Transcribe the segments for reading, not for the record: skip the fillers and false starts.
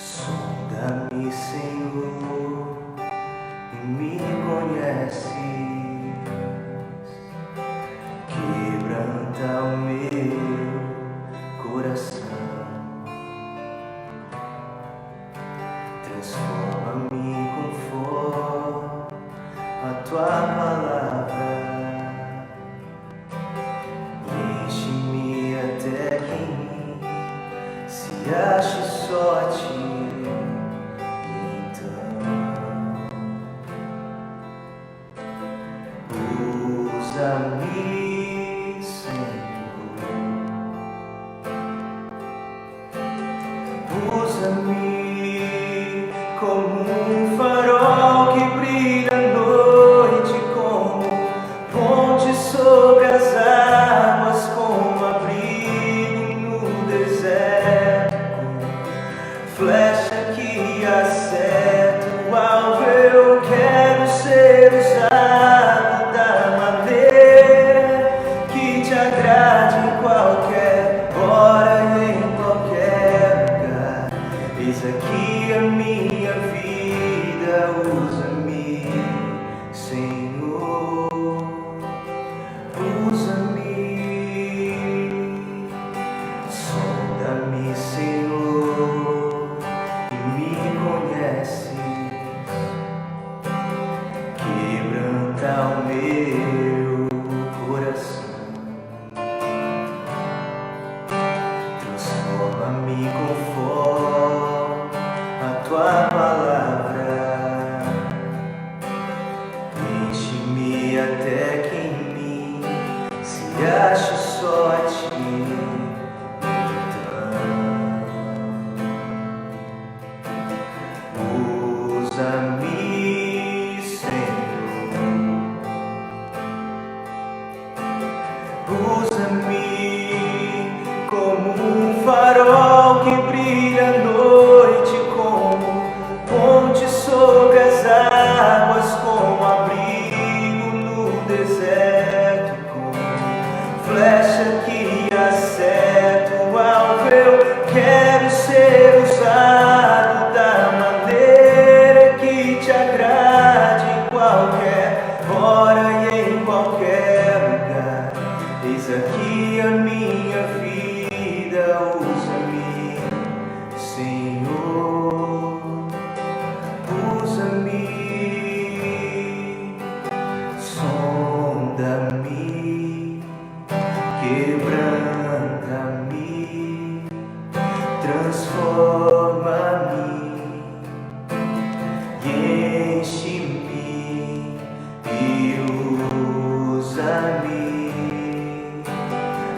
Sonda-me, Senhor, e me conheces. Quebranta o meu coração. Transforma-me conforme a tua palavra. Enche-me até que em mim se ache só a ti. Usa-me, Senhor, usa-me como um farol que brilha à noite, como ponte sobre as águas, como abrigo no deserto, flecha que acerta o alvo. Eu quero ser usado aqui a minha vida, usa-me, Senhor, usa-me, sonda-me, Senhor, e me conheces, quebranta o meu coração, transforma-me conforme tua palavra, enche-me até que em mim se ache só a ti. Então, usa-me, Senhor, usa-me como um farol que brilha à noite, ponte sobre as águas, como abrigo no deserto, como flecha que acerta o alvo. Eu quero ser usado da maneira que te agrade, em qualquer hora e em qualquer lugar. Eis aqui a minha vida, usa-me, Senhor. Usa-me, sonda-me, quebranta-me, transforma-me e enche-me e usa-me,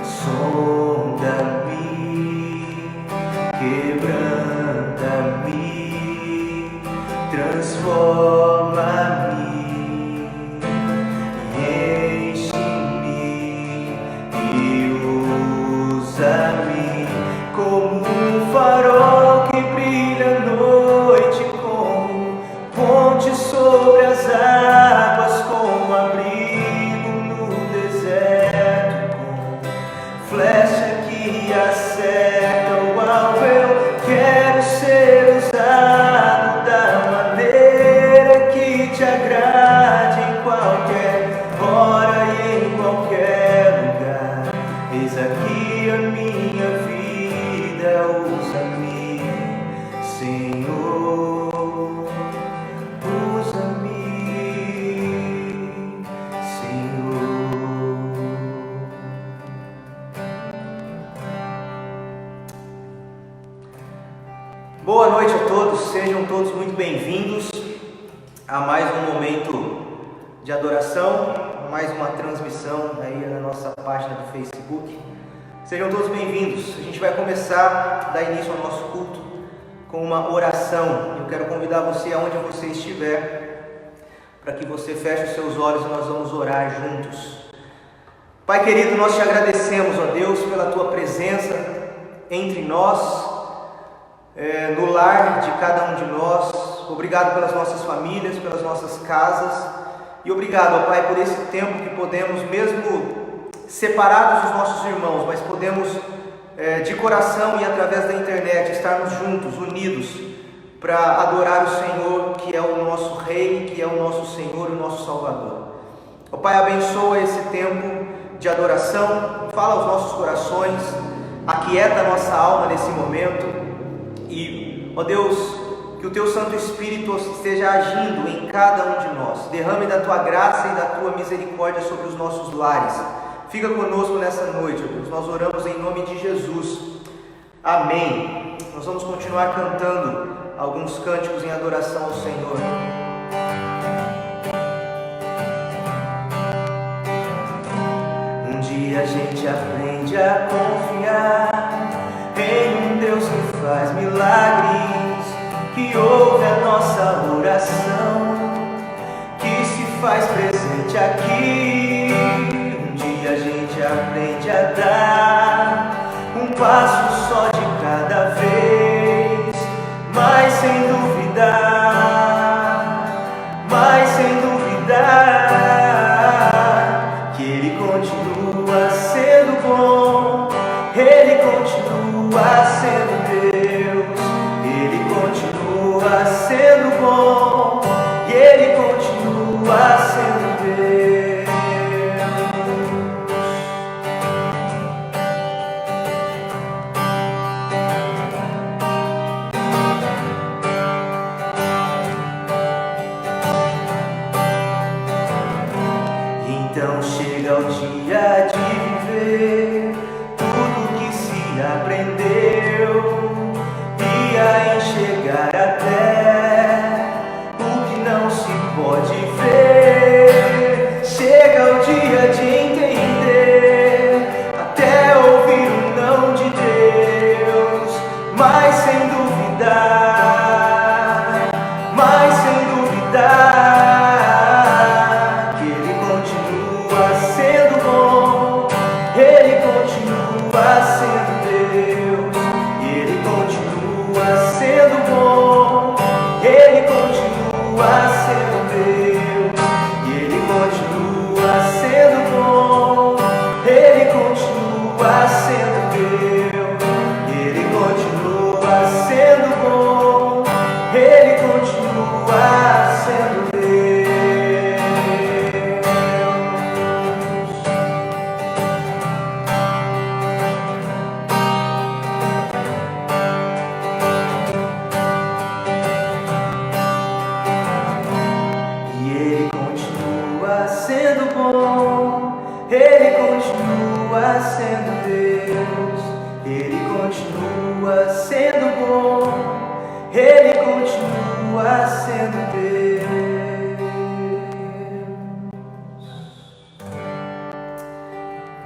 sonda-me, quebranta-me, transforma-me e enche-me e usa-me como um farol que brilha à noite, como ponte sobre as águas, como abrigo no deserto, como flecha que acerta o alvo. Eu quero ser usado da maneira que te agrade, em qualquer hora e em qualquer lugar. Eis aqui a minha vida, usa-me, Senhor, usa-me, Senhor. Boa noite a todos, sejam todos muito bem-vindos a mais um momento de adoração, mais uma transmissão aí na nossa página do Facebook. Sejam todos bem-vindos. A gente vai começar, dar início ao nosso culto com uma oração. Eu quero convidar você, aonde você estiver, para que você feche os seus olhos e nós vamos orar juntos. Pai querido, nós te agradecemos, ó Deus, pela tua presença entre nós, no lar de cada um de nós. Obrigado pelas nossas famílias, pelas nossas casas, e obrigado, ó Pai, por esse tempo que podemos, mesmo separados dos nossos irmãos, mas podemos de coração e através da internet estarmos juntos, unidos, para adorar o Senhor, que é o nosso Rei, que é o nosso Senhor e o nosso Salvador. Ó Pai, abençoa esse tempo de adoração, fala aos nossos corações, aquieta a nossa alma nesse momento e, ó Deus, que o Teu Santo Espírito esteja agindo em cada um de nós, derrame da Tua graça e da Tua misericórdia sobre os nossos lares. Fica conosco nessa noite, ó Deus, nós oramos em nome de Jesus. Amém. Nós vamos continuar cantando alguns cânticos em adoração ao Senhor. Um dia a gente aprende a confiar em um Deus que faz milagres, que ouve a nossa oração, que se faz presente aqui. Um dia a gente aprende a dar um passo só de cada vez, mas sem duvidar que Ele continua sendo bom, Ele continua sendo Deus, Ele continua sendo bom, e Ele continua sendo Deus. Então chega o dia de viver tudo que se aprendeu e a enxergar até o que não se pode ver. Chega o dia de entender, até ouvir o não de Deus, mas sem duvidar,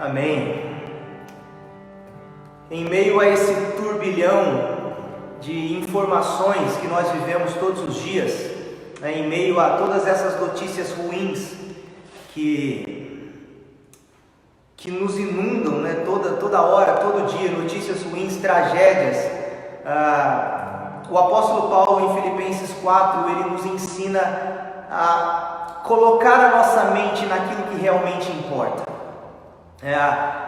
Amém. Em meio a esse turbilhão de informações que nós vivemos todos os dias, em meio a todas essas notícias ruins que nos inundam, toda hora, todo dia, notícias ruins, tragédias, o apóstolo Paulo em Filipenses 4, ele nos ensina a colocar a nossa mente naquilo que realmente importa.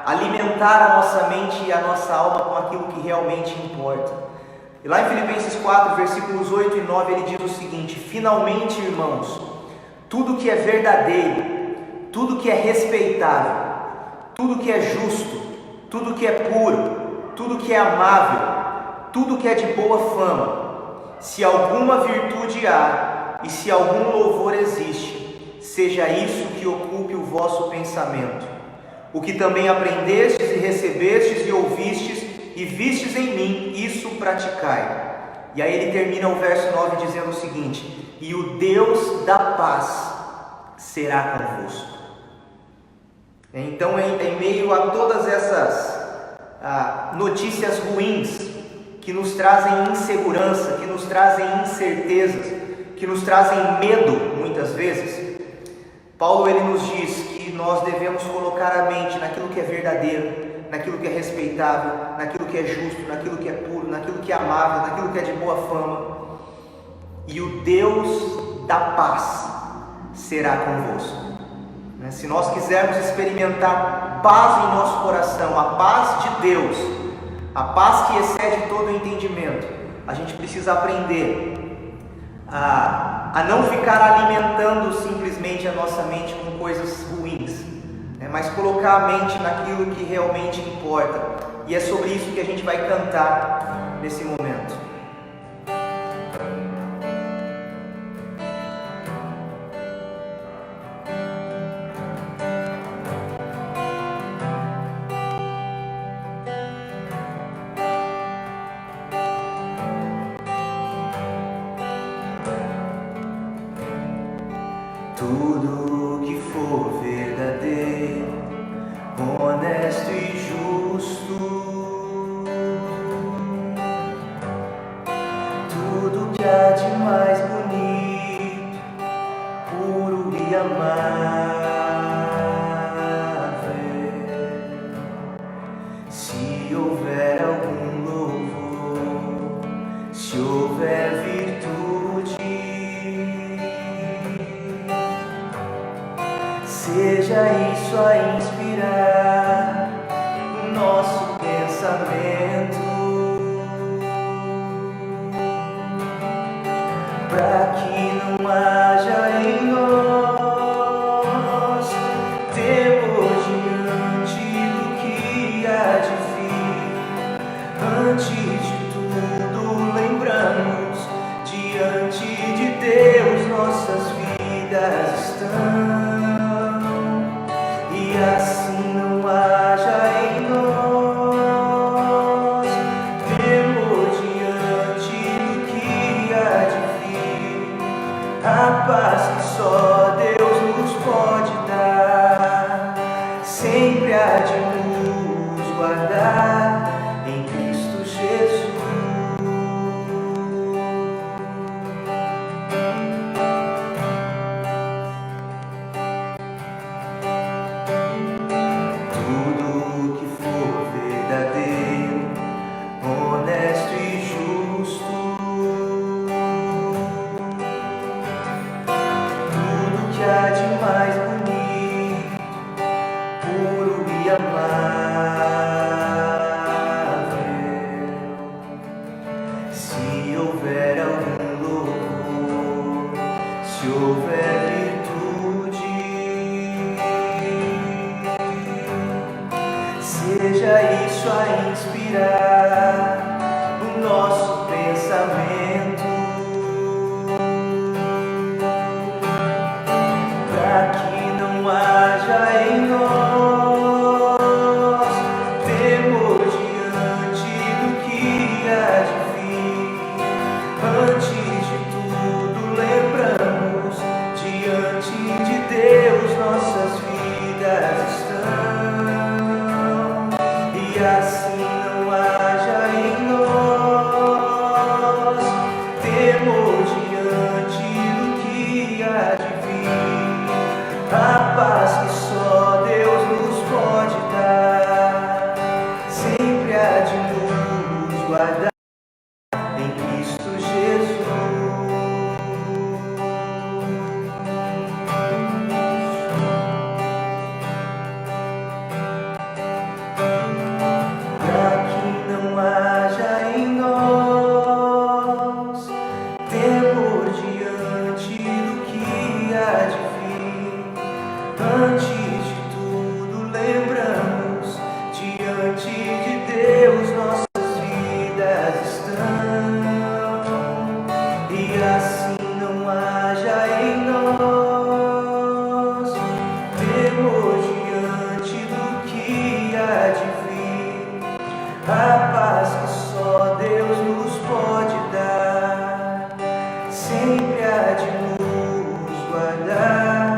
Alimentar a nossa mente e a nossa alma com aquilo que realmente importa. E lá em Filipenses 4, versículos 8 e 9, ele diz o seguinte: finalmente, irmãos, tudo que é verdadeiro, tudo que é respeitável, tudo que é justo, tudo que é puro, tudo que é amável, tudo que é de boa fama, se alguma virtude há e se algum louvor existe, seja isso que ocupe o vosso pensamento. O que também aprendestes e recebestes e ouvistes e vistes em mim, isso praticai. E aí ele termina o verso 9 dizendo o seguinte: e o Deus da paz será convosco. Então, em meio a todas essas notícias ruins que nos trazem insegurança, que nos trazem incertezas, que nos trazem medo muitas vezes, Paulo ele nos diz que nós devemos colocar a mente naquilo que é verdadeiro, naquilo que é respeitável, naquilo que é justo, naquilo que é puro, naquilo que é amável, naquilo que é de boa fama, e o Deus da paz será convosco. Se nós quisermos experimentar paz em nosso coração, a paz de Deus, a paz que excede todo o entendimento, a gente precisa aprender a não ficar alimentando simplesmente a nossa mente com coisas ruins, né? Mas colocar a mente naquilo que realmente importa. E é sobre isso que a gente vai cantar nesse momento. Tudo que for verdadeiro, honesto e justo, tudo que há de mais bonito, puro e amável, se houver algum louvor, se houver virtude, seja isso a inspirar o nosso pensamento, para que não haja em nós temor diante do que há de vir. Antes de tudo, lembramos, diante de Deus nossas vidas estão. E assim não haja em nós temor diante do que há de vir. A paz que só Deus nos pode dar, sempre há de nos guardar em Cristo Jesus. Se houver algum louvor, se houver virtude, seja isso a inspirar o nosso pensamento, para que não haja em nós temor diante do que há de vir. Antes de tudo, lembramos, diante de Deus nossas vidas estão. E assim não haja em nós temor diante do que há de vir. A paz que só Deus nos pode dar, sempre há de nos guardar em Cristo Jesus. Para que não haja em nós temor diante do que há de vir. Antes de tudo, lembramos, diante de Deus nossas vidas estão. E assim não haja em nós temor diante do que há de vir. A paz que só Deus nos pode dar, sempre há de nos guardar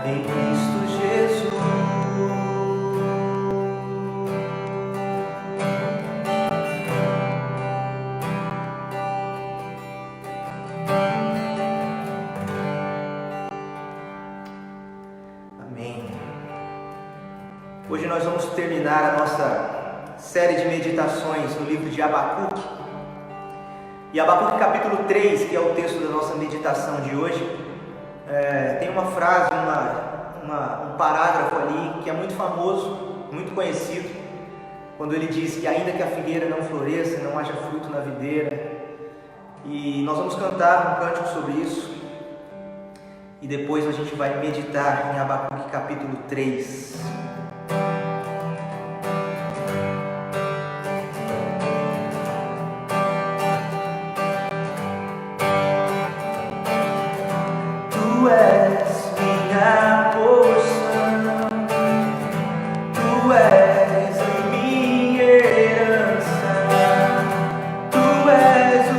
em Cristo Jesus. Amém. Hoje nós vamos terminar a nossa série de meditações no livro de Abacuque. E Abacuque capítulo 3, que é o texto da nossa meditação de hoje, tem uma frase, um parágrafo ali que é muito famoso, muito conhecido, quando ele diz que ainda que a figueira não floresça, não haja fruto na videira, E nós vamos cantar um cântico sobre isso. E depois a gente vai meditar em Abacuque capítulo 3. Tu és minha porção, Tu és a minha herança, Tu és o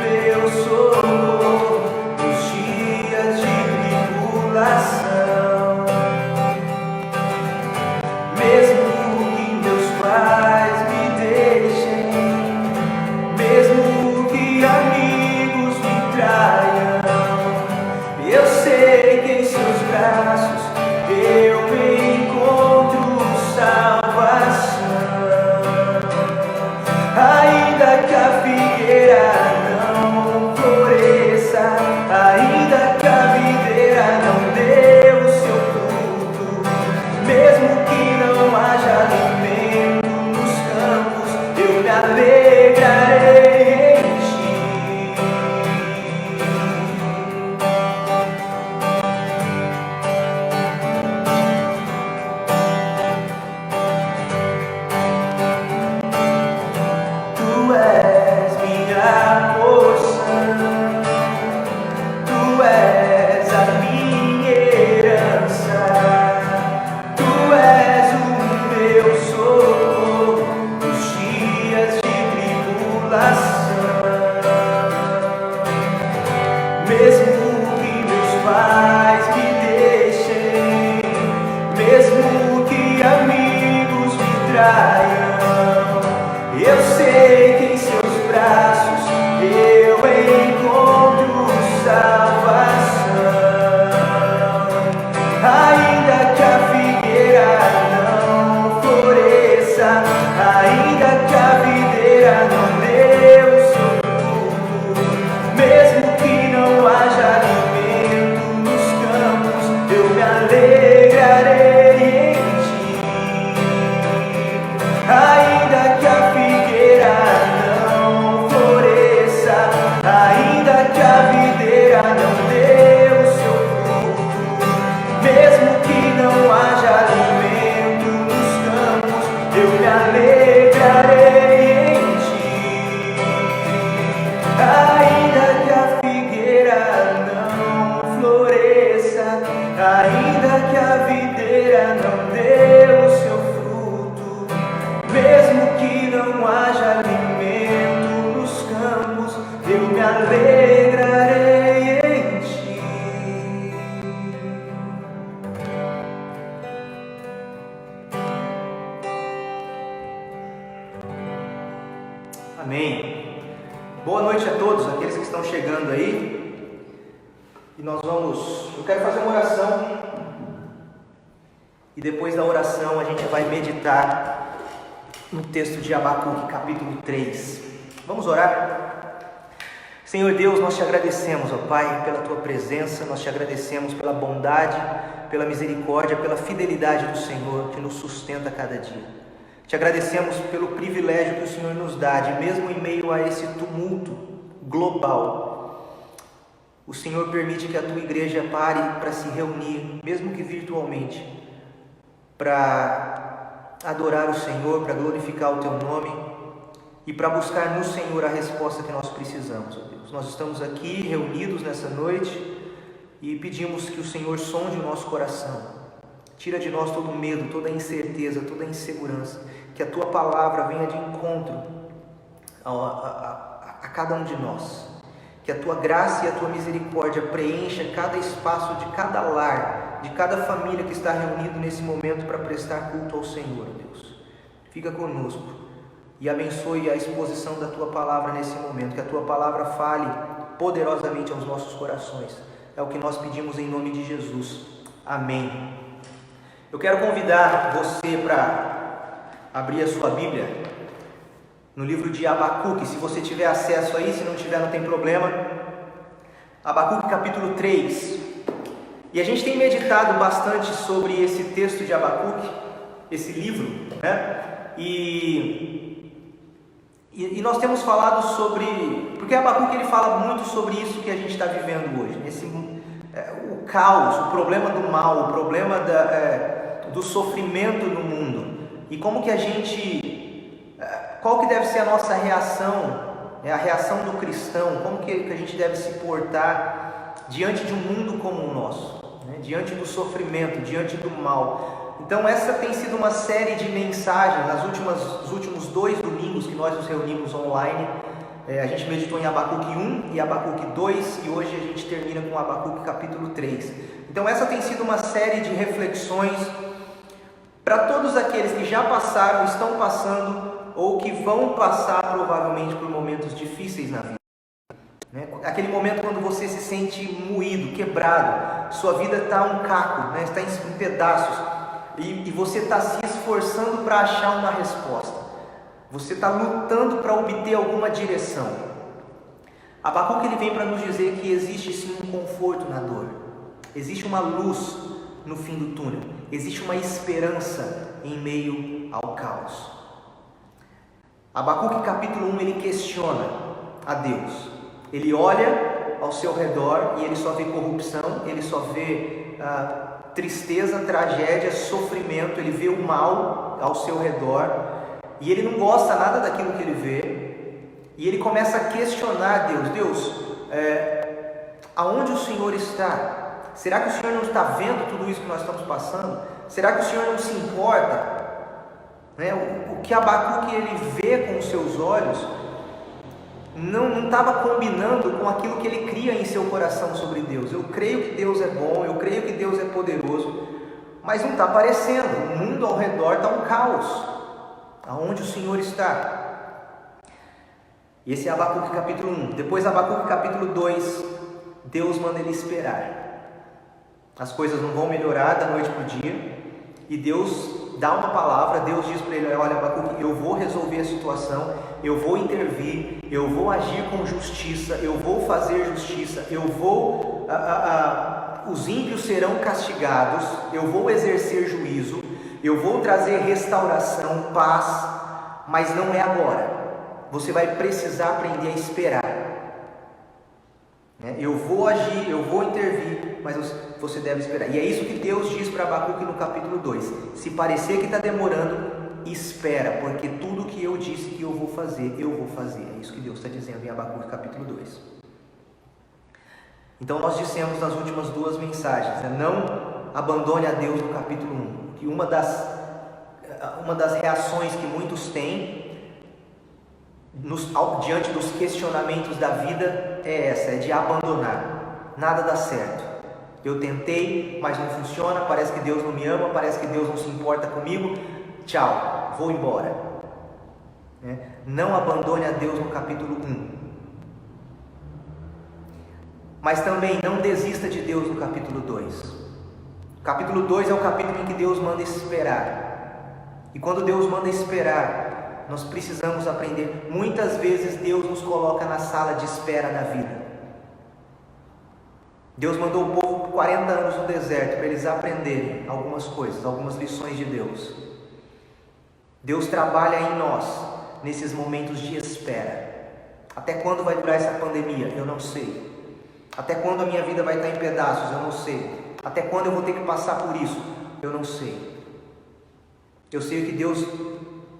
meu socorro nos dias de tribulação. Mesmo que meus pais me deixem, mesmo que amigos me traiam, eu sei que em seus braços eu encontro salvação. Ainda que a figueira não floresça, ainda que a videira não dê o seu fruto, mesmo que não haja alimento nos campos, eu me alegrarei em ti. Tu és minha porção, Tu és a minha herança, Tu és o meu socorro nos dias de tribulação. Mesmo que meus pais me deixem, mesmo que amigos me traiam, eu sei que em seus braços eu encontro salvação. Ainda que a figueira não floresça, ainda que a videira não dê o seu fruto, mesmo que não haja alimento nos campos, eu me alegrarei em ti. Ainda que a figueira não floresça, ainda que a videira não dê o seu fruto, mesmo que não haja alimento nos campos, eu me alegrarei em ti. Ainda que a figueira não floresça, ainda que a videira não dê o seu fruto, mesmo que não haja alimento nos campos, eu me alegrarei em ti. Amém. Boa noite a todos, aqueles que estão chegando aí. E eu quero fazer uma oração. E depois da oração a gente vai meditar no texto de Abacuque, capítulo 3. Vamos orar? Senhor Deus, nós te agradecemos, ó Pai, pela tua presença, nós te agradecemos pela bondade, pela misericórdia, pela fidelidade do Senhor que nos sustenta a cada dia. Te agradecemos pelo privilégio que o Senhor nos dá, de mesmo em meio a esse tumulto global, o Senhor permite que a tua igreja pare para se reunir, mesmo que virtualmente, para adorar o Senhor, para glorificar o teu nome e para buscar no Senhor a resposta que nós precisamos, ó Deus. Nós estamos aqui reunidos nessa noite e pedimos que o Senhor sonde o nosso coração. Tira de nós todo o medo, toda a incerteza, toda a insegurança. Que a tua palavra venha de encontro a cada um de nós. Que a tua graça e a tua misericórdia preencha cada espaço de cada lar, de cada família que está reunido nesse momento para prestar culto ao Senhor, Deus. Fica conosco e abençoe a exposição da tua palavra nesse momento. Que a tua palavra fale poderosamente aos nossos corações. É o que nós pedimos em nome de Jesus. Amém. Eu quero convidar você para abrir a sua Bíblia no livro de Abacuque. Se você tiver acesso aí, se não tiver, não tem problema. Abacuque capítulo 3. E a gente tem meditado bastante sobre esse texto de Abacuque, esse livro, né? E E nós temos falado sobre, porque Abacuque ele fala muito sobre isso que a gente está vivendo hoje, o caos, o problema do mal, o problema do sofrimento no mundo, e como que qual que deve ser a nossa reação, a reação do cristão, como que a gente deve se portar diante de um mundo como o nosso, diante do sofrimento, diante do mal. Então essa tem sido uma série de mensagens, nos últimos 2 domingos que nós nos reunimos online, a gente meditou em Abacuque 1 e Abacuque 2, e hoje a gente termina com Abacuque capítulo 3. Então essa tem sido uma série de reflexões para todos aqueles que já passaram, estão passando, ou que vão passar provavelmente por momentos difíceis na vida. Aquele momento quando você se sente moído, quebrado, sua vida está um caco, está em pedaços, e você está se esforçando para achar uma resposta, você está lutando para obter alguma direção. Abacuque ele vem para nos dizer que existe sim um conforto na dor, existe uma luz no fim do túnel, existe uma esperança em meio ao caos. Abacuque capítulo 1 ele questiona a Deus, ele olha ao seu redor e ele só vê corrupção, ele só vê tristeza, tragédia, sofrimento, ele vê o mal ao seu redor e ele não gosta nada daquilo que ele vê, e ele começa a questionar Deus, aonde o Senhor está? Será que o Senhor não está vendo tudo isso que nós estamos passando? Será que o Senhor não se importa? O que Abacuque ele vê com os seus olhos não estava combinando com aquilo que ele cria em seu coração sobre Deus. Eu creio que Deus é bom, eu creio que Deus é poderoso, mas não está aparecendo, o mundo ao redor está um caos. Aonde o Senhor está? E esse é Abacuque capítulo 1. Depois Abacuque capítulo 2, Deus manda ele esperar. As coisas não vão melhorar da noite para o dia, e Deus dá uma palavra, Deus diz para ele: olha Abacuque, eu vou resolver a situação, eu vou intervir, eu vou agir com justiça, eu vou fazer justiça, os ímpios serão castigados, eu vou exercer juízo, eu vou trazer restauração, paz, mas não é agora. Você vai precisar aprender a esperar. Eu vou agir, eu vou intervir, mas você deve esperar. E é isso que Deus diz para Abacuque no capítulo 2. Se parecer que está demorando, espera, porque tudo que eu disse que eu vou fazer, eu vou fazer. É isso que Deus está dizendo em Abacuque capítulo 2. Então nós dissemos nas últimas 2 mensagens, não abandone a Deus no capítulo 1, que uma das reações que muitos têm diante dos questionamentos da vida é essa, é de abandonar. Nada dá certo, eu tentei, mas não funciona, parece que Deus não me ama, parece que Deus não se importa comigo, tchau, vou embora. Não abandone a Deus no capítulo 1, mas também não desista de Deus no capítulo 2. O capítulo 2 é o capítulo em que Deus manda esperar, e quando Deus manda esperar, nós precisamos aprender. Muitas vezes Deus nos coloca na sala de espera da vida. Deus mandou o povo por 40 anos no deserto para eles aprenderem algumas coisas, algumas lições de Deus. Deus trabalha em nós nesses momentos de espera. Até quando vai durar essa pandemia? Eu não sei. Até quando a minha vida vai estar em pedaços? Eu não sei. Até quando eu vou ter que passar por isso? Eu não sei. Eu sei que Deus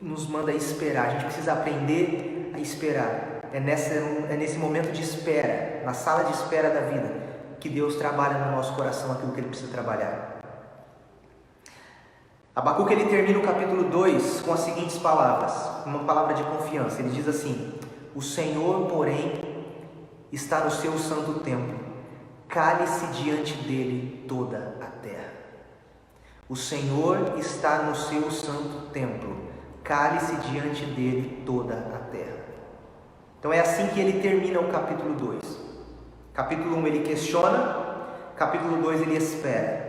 nos manda esperar. A gente precisa aprender a esperar. É nesse momento de espera, na sala de espera da vida, que Deus trabalha no nosso coração aquilo que Ele precisa trabalhar. Abacuque ele termina o capítulo 2 com as seguintes palavras, uma palavra de confiança. Ele diz assim: o Senhor, porém, está no seu santo templo, cale-se diante dele toda a terra. O Senhor está no seu santo templo, cale-se diante dele toda a terra. Então é assim que ele termina o capítulo 2. Capítulo 1 ele questiona, capítulo 2 ele espera.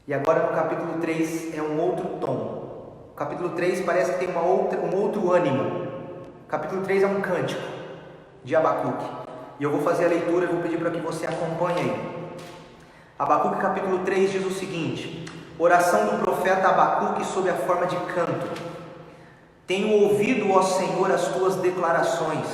E agora no capítulo 3 é um outro tom. O capítulo 3 parece que tem um outro ânimo. O capítulo 3 é um cântico de Abacuque. E eu vou fazer a leitura e vou pedir para que você acompanhe aí. Abacuque capítulo 3 diz o seguinte: oração do profeta Abacuque sob a forma de canto. Tenho ouvido, ó Senhor, as tuas declarações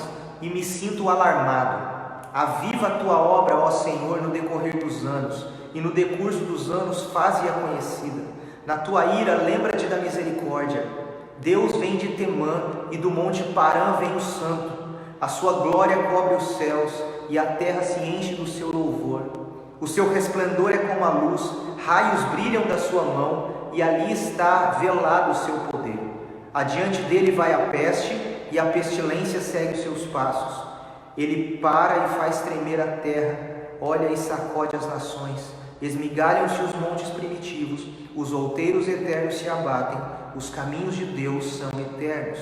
e me sinto alarmado. Aviva a tua obra, ó Senhor, no decorrer dos anos, e no decurso dos anos faze-a conhecida. Na tua ira, lembra-te da misericórdia. Deus vem de Temã, e do monte Parã vem o santo. A sua glória cobre os céus, e a terra se enche do seu louvor. O seu resplendor é como a luz, raios brilham da sua mão, e ali está velado o seu poder. Adiante dele vai a peste, e a pestilência segue os seus passos. Ele para e faz tremer a terra, olha e sacode as nações. Esmigalham-se os montes primitivos, os outeiros eternos se abatem, os caminhos de Deus são eternos.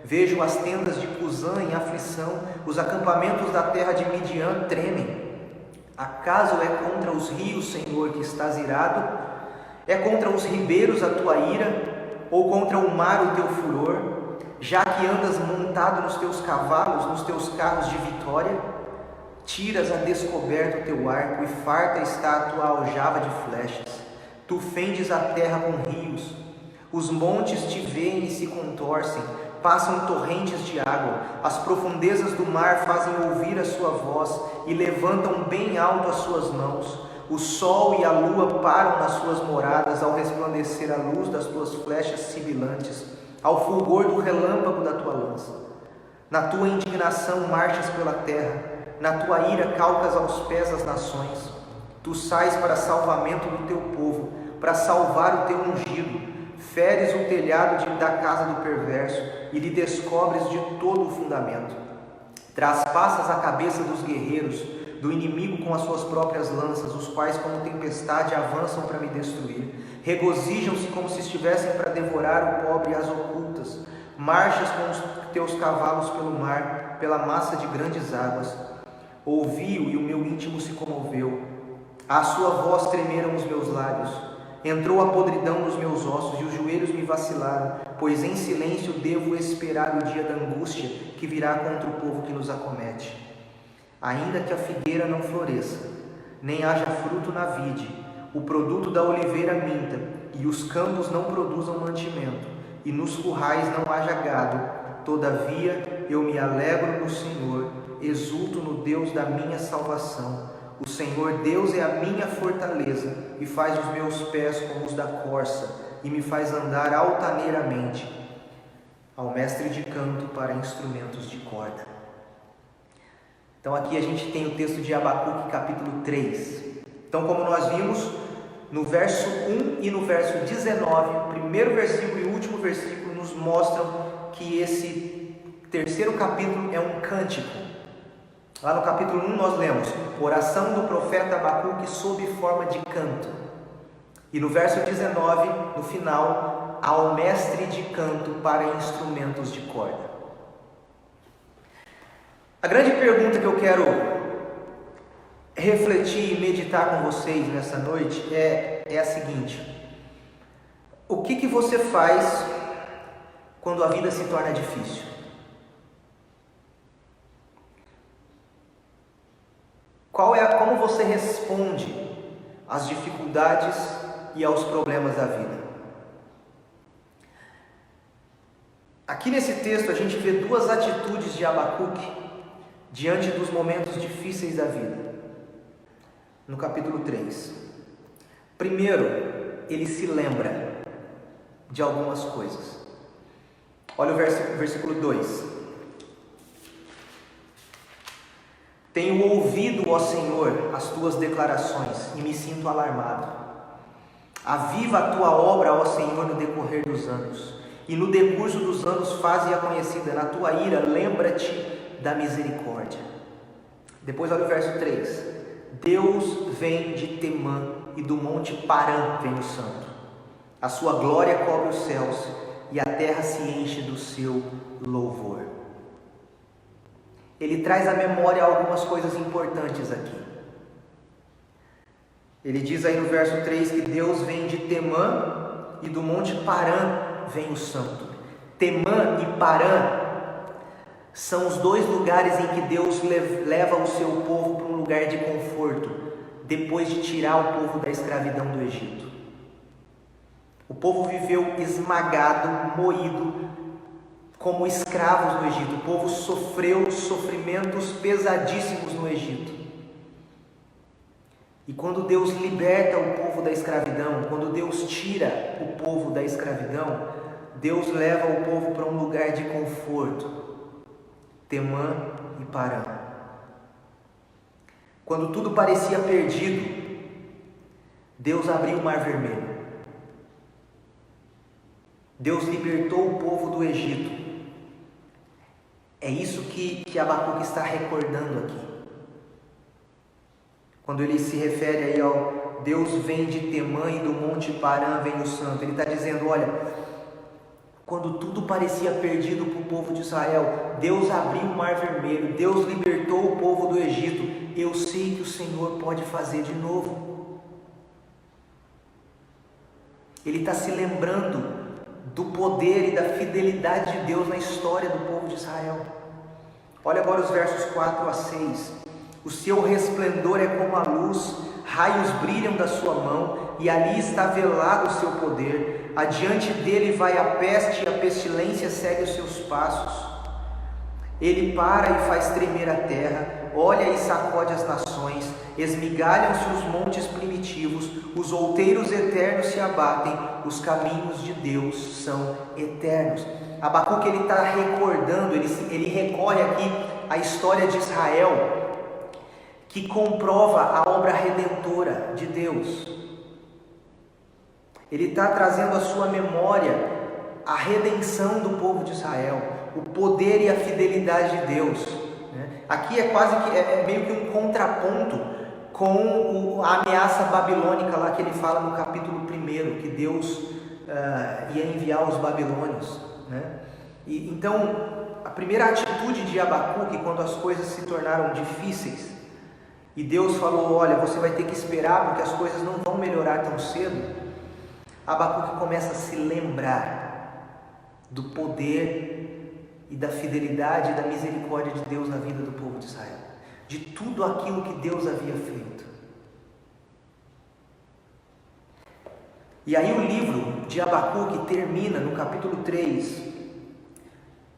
Vejo as tendas de Cusã em aflição, os acampamentos da terra de Midian tremem. Acaso é contra os rios, Senhor, que estás irado? É contra os ribeiros a tua ira? Ou contra o mar o teu furor? Já que andas montado nos teus cavalos, nos teus carros de vitória? Tiras a descoberto o teu arco, e farta está a tua aljava de flechas. Tu fendes a terra com rios, os montes te veem e se contorcem, passam torrentes de água, as profundezas do mar fazem ouvir a sua voz, e levantam bem alto as suas mãos. O sol e a lua param nas suas moradas, ao resplandecer a luz das tuas flechas sibilantes, ao fulgor do relâmpago da tua lança. Na tua indignação marchas pela terra, na tua ira calcas aos pés as nações. Tu sais para salvamento do teu povo, para salvar o teu ungido. Feres o telhado da casa do perverso, e lhe descobres de todo o fundamento. Traspassas a cabeça dos guerreiros, do inimigo com as suas próprias lanças, os quais como tempestade avançam para me destruir. Regozijam-se como se estivessem para devorar o pobre às ocultas. Marchas com os teus cavalos pelo mar, pela massa de grandes águas. Ouvi-o e o meu íntimo se comoveu. À sua voz tremeram os meus lábios. Entrou a podridão nos meus ossos, e os joelhos me vacilaram, pois em silêncio devo esperar o dia da angústia que virá contra o povo que nos acomete. Ainda que a figueira não floresça, nem haja fruto na vide, o produto da oliveira minta, e os campos não produzam mantimento, e nos currais não haja gado, todavia eu me alegro no Senhor, exulto no Deus da minha salvação. O Senhor Deus é a minha fortaleza, e faz os meus pés como os da corça, e me faz andar altaneiramente. Ao mestre de canto para instrumentos de corda. Então aqui a gente tem o texto de Abacuque, capítulo 3. Então, como nós vimos, no verso 1 e no verso 19, o primeiro versículo e o último versículo nos mostram que esse terceiro capítulo é um cântico. Lá no capítulo 1 nós lemos: oração do profeta Abacuque sob forma de canto. E no verso 19, no final, ao mestre de canto para instrumentos de corda. A grande pergunta que eu quero refletir e meditar com vocês nessa noite é a seguinte: o que você faz quando a vida se torna difícil? Como você responde às dificuldades e aos problemas da vida? Aqui nesse texto a gente vê duas atitudes de Abacuque diante dos momentos difíceis da vida. No capítulo 3. Primeiro, ele se lembra de algumas coisas. Olha o versículo 2. Tenho ouvido, ó Senhor, as tuas declarações, e me sinto alarmado. Aviva a tua obra, ó Senhor, no decorrer dos anos, e no decurso dos anos faze-a conhecida. Na tua ira, lembra-te da misericórdia. Depois olha o verso 3. Deus vem de Temã, e do monte Parã vem o santo. A sua glória cobre os céus, e a terra se enche do seu louvor. Ele traz à memória algumas coisas importantes aqui. Ele diz aí no verso 3 que Deus vem de Temã, e do monte Parã vem o santo. Temã e Parã são os dois lugares em que Deus leva o seu povo para um lugar de conforto, depois de tirar o povo da escravidão do Egito. O povo viveu esmagado, moído como escravos no Egito. O povo sofreu sofrimentos pesadíssimos no Egito. E quando Deus liberta o povo da escravidão, quando Deus tira o povo da escravidão, Deus leva o povo para um lugar de conforto, Temã e Parã. Quando tudo parecia perdido, Deus abriu o Mar Vermelho. Deus libertou o povo do Egito. É isso que Abacuque está recordando aqui. Quando ele se refere aí ao Deus vem de Temã e do monte Parã vem o santo, ele está dizendo, olha, quando tudo parecia perdido para o povo de Israel, Deus abriu o Mar Vermelho, Deus libertou o povo do Egito. Eu sei que o Senhor pode fazer de novo. Ele está se lembrando do poder e da fidelidade de Deus na história do povo de Israel. Olha agora os versos 4 a 6. O seu resplendor é como a luz, raios brilham da sua mão, e ali está velado o seu poder. Adiante dele vai a peste e a pestilência segue os seus passos. Ele para e faz tremer a terra, olha e sacode as nações, esmigalham-se os montes primitivos, os outeiros eternos se abatem, os caminhos de Deus são eternos. Abacuque ele está recordando, ele recolhe aqui a história de Israel, que comprova a obra redentora de Deus. Ele está trazendo à sua memória a redenção do povo de Israel, o poder e a fidelidade de Deus. Aqui é quase que é meio que um contraponto com a ameaça babilônica lá que ele fala no capítulo 1, que Deus ia enviar os babilônios. Então, a primeira atitude de Abacuque, quando as coisas se tornaram difíceis, e Deus falou, olha, você vai ter que esperar porque as coisas não vão melhorar tão cedo, Abacuque começa a se lembrar do poder e da fidelidade e da misericórdia de Deus na vida do povo de Israel, de tudo aquilo que Deus havia feito. E aí o livro de Abacuque termina no capítulo 3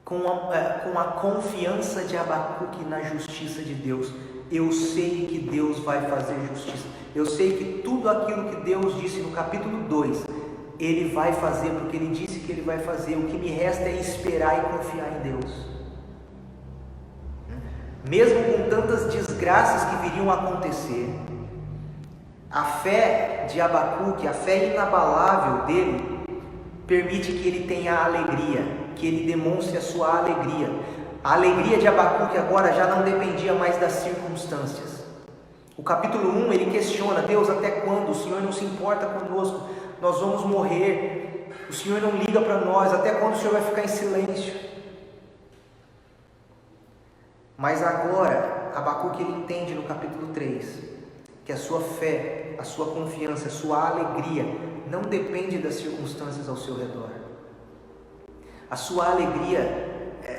com a confiança de Abacuque na justiça de Deus. Eu sei que Deus vai fazer justiça. Eu sei que tudo aquilo que Deus disse no capítulo 2, Ele vai fazer, porque Ele disse que Ele vai fazer. O que me resta é esperar e confiar em Deus. Mesmo com tantas desgraças que viriam a acontecer, a fé de Abacuque, a fé inabalável dele, permite que ele tenha alegria, que ele demonstre a sua alegria. A alegria de Abacuque agora já não dependia mais das circunstâncias. O capítulo 1 ele questiona, Deus, até quando? O Senhor não se importa conosco, nós vamos morrer, o Senhor não liga para nós, até quando o Senhor vai ficar em silêncio? Mas agora, Abacuque ele entende no capítulo 3, que a sua fé, a sua confiança, a sua alegria não depende das circunstâncias ao seu redor. A sua alegria,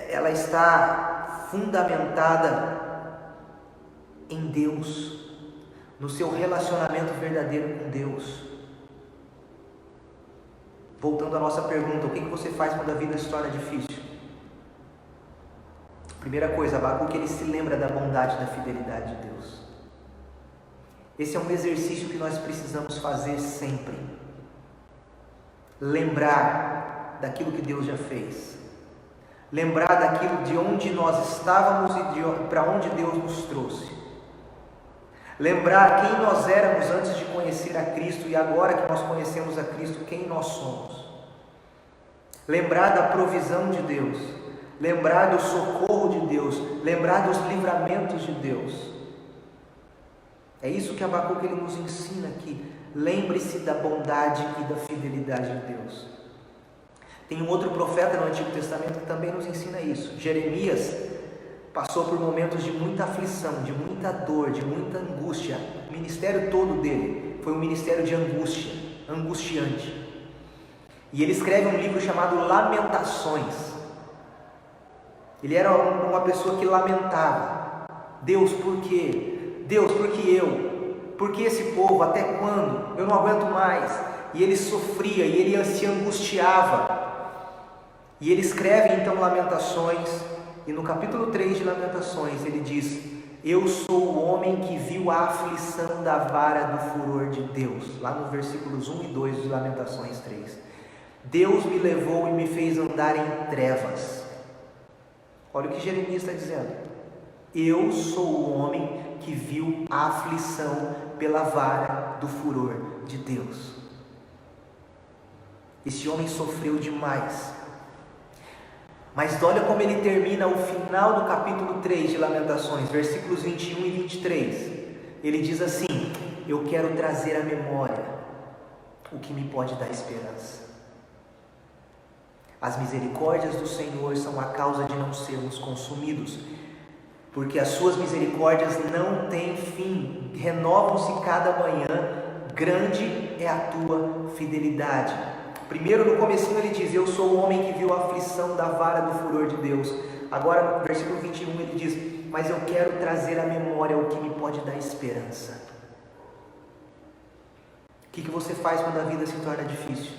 ela está fundamentada em Deus, no seu relacionamento verdadeiro com Deus. Voltando à nossa pergunta, o que você faz quando a vida se torna difícil? Primeira coisa, Abacuque ele se lembra da bondade e da fidelidade de Deus. Esse é um exercício que nós precisamos fazer sempre. Lembrar daquilo que Deus já fez. Lembrar daquilo de onde nós estávamos e para onde Deus nos trouxe. Lembrar quem nós éramos antes de conhecer a Cristo e agora que nós conhecemos a Cristo, quem nós somos. Lembrar da provisão de Deus. Lembrar do socorro de Deus. Lembrar dos livramentos de Deus. É isso que Abacuque ele nos ensina aqui. Lembre-se da bondade e da fidelidade de Deus. Tem um outro profeta no Antigo Testamento que também nos ensina isso. Jeremias passou por momentos de muita aflição, de muita dor, de muita angústia. O ministério todo dele foi um ministério de angústia, angustiante. E ele escreve um livro chamado Lamentações. Ele era uma pessoa que lamentava. Deus, por quê? Deus, por que eu? Por que esse povo? Até quando? Eu não aguento mais. E ele sofria, e ele se angustiava. E ele escreve então Lamentações, e no capítulo 3 de Lamentações ele diz: eu sou o homem que viu a aflição da vara do furor de Deus, lá nos versículos 1 e 2 de Lamentações 3. Deus me levou e me fez andar em trevas. Olha o que Jeremias está dizendo: eu sou o homem que viu a aflição pela vara do furor de Deus. Esse homem sofreu demais. Mas olha como ele termina o final do capítulo 3 de Lamentações, versículos 21 e 23. Ele diz assim: eu quero trazer à memória o que me pode dar esperança. As misericórdias do Senhor são a causa de não sermos consumidos, porque as suas misericórdias não têm fim, renovam-se cada manhã, grande é a tua fidelidade. Primeiro, no comecinho ele diz: eu sou o homem que viu a aflição da vara do furor de Deus. Agora no versículo 21 ele diz: mas eu quero trazer à memória o que me pode dar esperança. O que você faz quando a vida se torna difícil?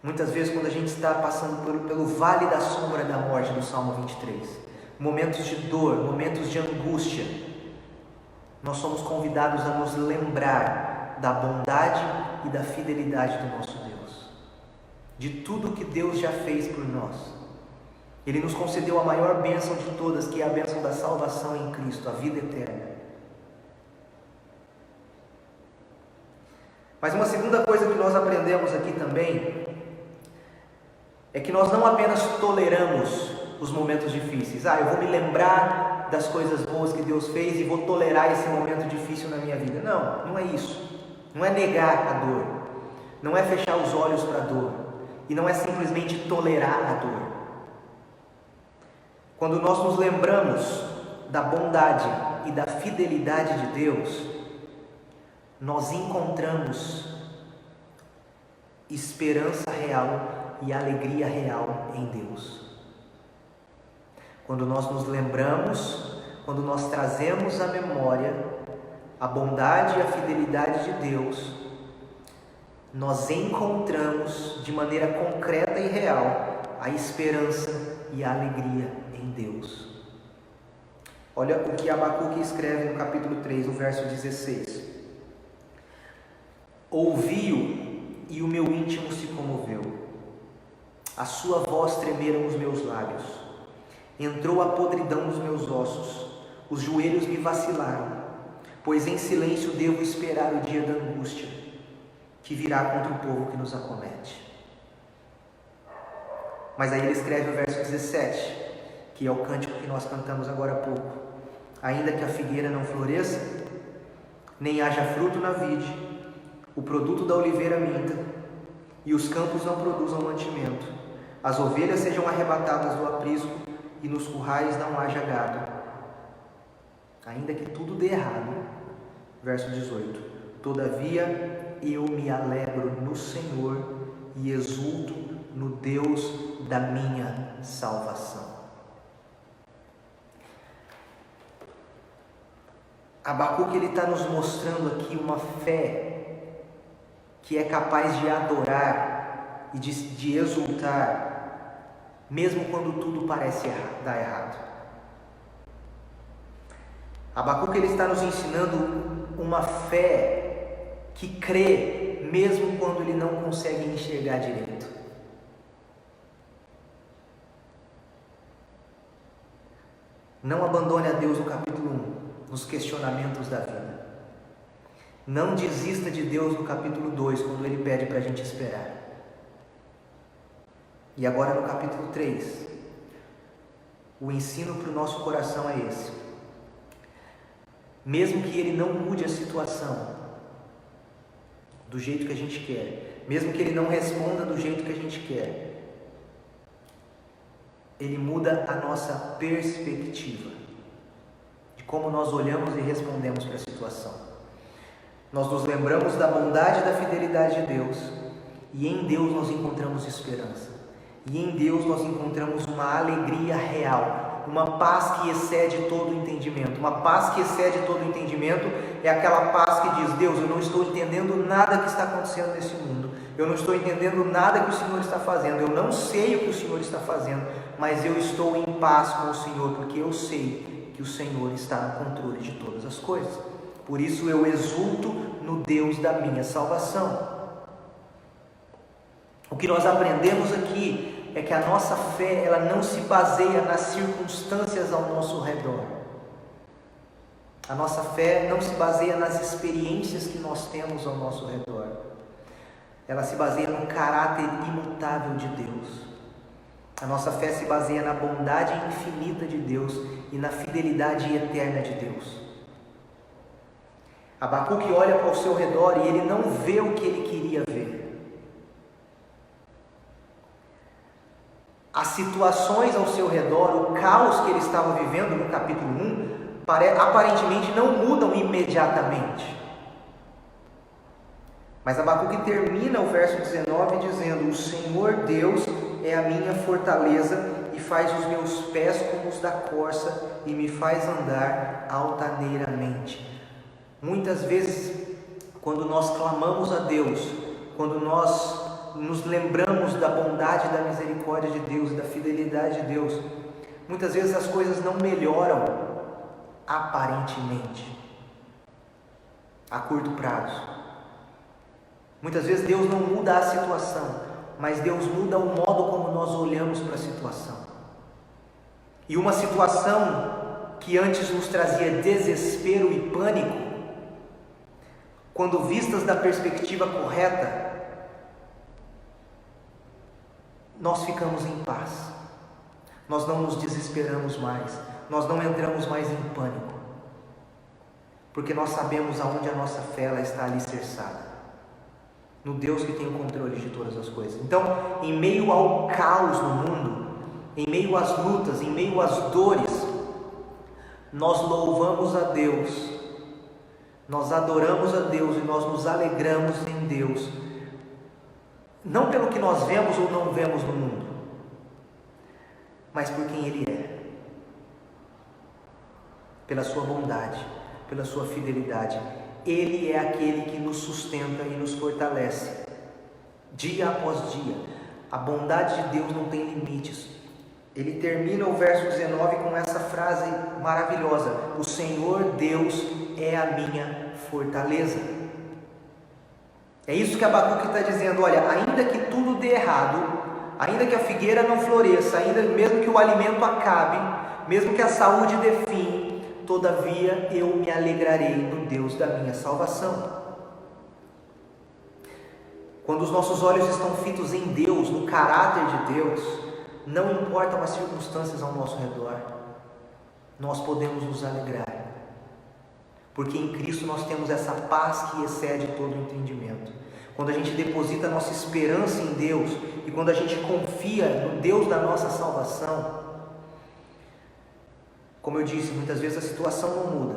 Muitas vezes, quando a gente está passando pelo vale da sombra da morte do Salmo 23, momentos de dor, momentos de angústia, nós somos convidados a nos lembrar da bondade e da fidelidade do nosso Deus, de tudo que Deus já fez por nós. Ele nos concedeu a maior bênção de todas, que é a bênção da salvação em Cristo, a vida eterna. Mas uma segunda coisa que nós aprendemos aqui também é que nós não apenas toleramos os momentos difíceis. Eu vou me lembrar das coisas boas que Deus fez e vou tolerar esse momento difícil na minha vida. Não, não é isso. Não é negar a dor, não é fechar os olhos para a dor, e não é simplesmente tolerar a dor. Quando nós nos lembramos da bondade e da fidelidade de Deus, nós encontramos esperança real e alegria real em Deus. Quando nós nos lembramos, quando nós trazemos à memória a bondade e a fidelidade de Deus, nós encontramos de maneira concreta e real a esperança e a alegria em Deus. Olha o que Abacuque escreve no capítulo 3, no verso 16. Ouvi-o e o meu íntimo se comoveu, a sua voz tremeram os meus lábios, entrou a podridão nos meus ossos, os joelhos me vacilaram, pois em silêncio devo esperar o dia da angústia, que virá contra o povo que nos acomete. Mas aí ele escreve o verso 17, que é o cântico que nós cantamos agora há pouco. Ainda que a figueira não floresça, nem haja fruto na vide, o produto da oliveira minta, e os campos não produzam mantimento, as ovelhas sejam arrebatadas do aprisco, e nos currais não haja gado. Ainda que tudo dê errado, verso 18, todavia eu me alegro no Senhor e exulto no Deus da minha salvação. Abacuque ele está nos mostrando aqui uma fé que é capaz de adorar e de exultar, mesmo quando tudo parece dar errado. Abacuque ele está nos ensinando uma fé que crê mesmo quando ele não consegue enxergar direito. Não abandone a Deus no capítulo 1, nos questionamentos da vida. Não desista de Deus no capítulo 2, quando Ele pede para a gente esperar. E agora no capítulo 3, o ensino para o nosso coração é esse. Mesmo que Ele não mude a situação do jeito que a gente quer, mesmo que Ele não responda do jeito que a gente quer, Ele muda a nossa perspectiva de como nós olhamos e respondemos para a situação. Nós nos lembramos da bondade e da fidelidade de Deus, e em Deus nós encontramos esperança, e em Deus nós encontramos uma alegria real, uma paz que excede todo o entendimento. Uma paz que excede todo o entendimento é aquela paz que diz: Deus, eu não estou entendendo nada que está acontecendo nesse mundo, eu não estou entendendo nada que o Senhor está fazendo, eu não sei o que o Senhor está fazendo, mas eu estou em paz com o Senhor, porque eu sei que o Senhor está no controle de todas as coisas. Por isso eu exulto no Deus da minha salvação. O que nós aprendemos aqui é que a nossa fé, ela não se baseia nas circunstâncias ao nosso redor. A nossa fé não se baseia nas experiências que nós temos ao nosso redor. Ela se baseia no caráter imutável de Deus. A nossa fé se baseia na bondade infinita de Deus e na fidelidade eterna de Deus. Abacuque olha para o seu redor e ele não vê o que ele queria ver. As situações ao seu redor, o caos que ele estava vivendo no capítulo 1, aparentemente não mudam imediatamente. Mas Abacuque termina o verso 19 dizendo: o Senhor Deus é a minha fortaleza e faz os meus pés como os da corça e me faz andar altaneiramente. Muitas vezes, quando nós clamamos a Deus, quando nós nos lembramos da bondade e da misericórdia de Deus e da fidelidade de Deus, muitas vezes as coisas não melhoram aparentemente, a curto prazo. Muitas vezes Deus não muda a situação, mas Deus muda o modo como nós olhamos para a situação. E uma situação que antes nos trazia desespero e pânico, quando vistas da perspectiva correta, nós ficamos em paz, nós não nos desesperamos mais, nós não entramos mais em pânico, porque nós sabemos aonde a nossa fé ela está alicerçada, no Deus que tem o controle de todas as coisas. Então, em meio ao caos no mundo, em meio às lutas, em meio às dores, nós louvamos a Deus, nós adoramos a Deus e nós nos alegramos em Deus, não pelo que nós vemos ou não vemos no mundo, mas por quem Ele é, pela sua bondade, pela sua fidelidade. Ele é aquele que nos sustenta e nos fortalece, dia após dia. A bondade de Deus não tem limites. Ele termina o verso 19 com essa frase maravilhosa: o Senhor Deus é a minha fortaleza. É isso que Abacuque está dizendo: olha, ainda que tudo dê errado, ainda que a figueira não floresça, ainda mesmo que o alimento acabe, mesmo que a saúde dê fim, todavia eu me alegrarei no Deus da minha salvação. Quando os nossos olhos estão fitos em Deus, no caráter de Deus, não importam as circunstâncias ao nosso redor, nós podemos nos alegrar, porque em Cristo nós temos essa paz que excede todo o entendimento. Quando a gente deposita a nossa esperança em Deus e quando a gente confia no Deus da nossa salvação, como eu disse, muitas vezes a situação não muda,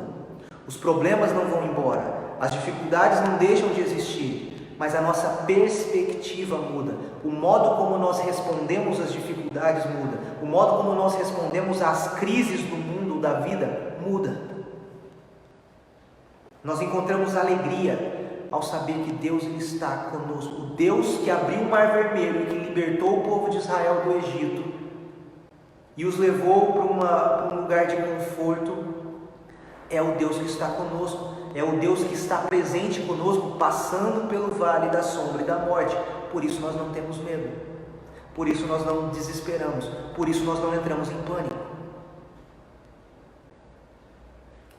os problemas não vão embora, as dificuldades não deixam de existir, mas a nossa perspectiva muda, o modo como nós respondemos às dificuldades muda, o modo como nós respondemos às crises do mundo, da vida, muda. Nós encontramos alegria ao saber que Deus ele está conosco. O Deus que abriu o Mar Vermelho e que libertou o povo de Israel do Egito e os levou para um lugar de conforto, é o Deus que está conosco, é o Deus que está presente conosco, passando pelo vale da sombra e da morte. Por isso nós não temos medo, por isso nós não desesperamos, por isso nós não entramos em pânico.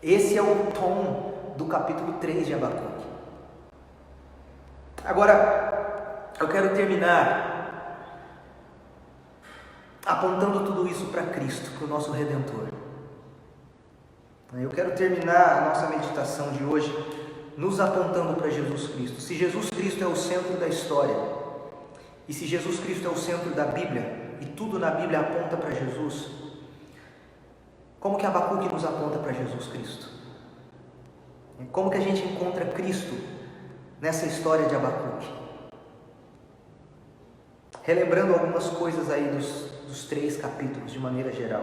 Esse é o tom do capítulo 3 de Abacuque. Agora, eu quero terminar apontando tudo isso para Cristo, para o nosso Redentor. Eu quero terminar a nossa meditação de hoje nos apontando para Jesus Cristo. Se Jesus Cristo é o centro da história, e se Jesus Cristo é o centro da Bíblia, e tudo na Bíblia aponta para Jesus, como que Abacuque nos aponta para Jesus Cristo? Como que a gente encontra Cristo nessa história de Abacuque? Relembrando algumas coisas aí dos 3 capítulos de maneira geral.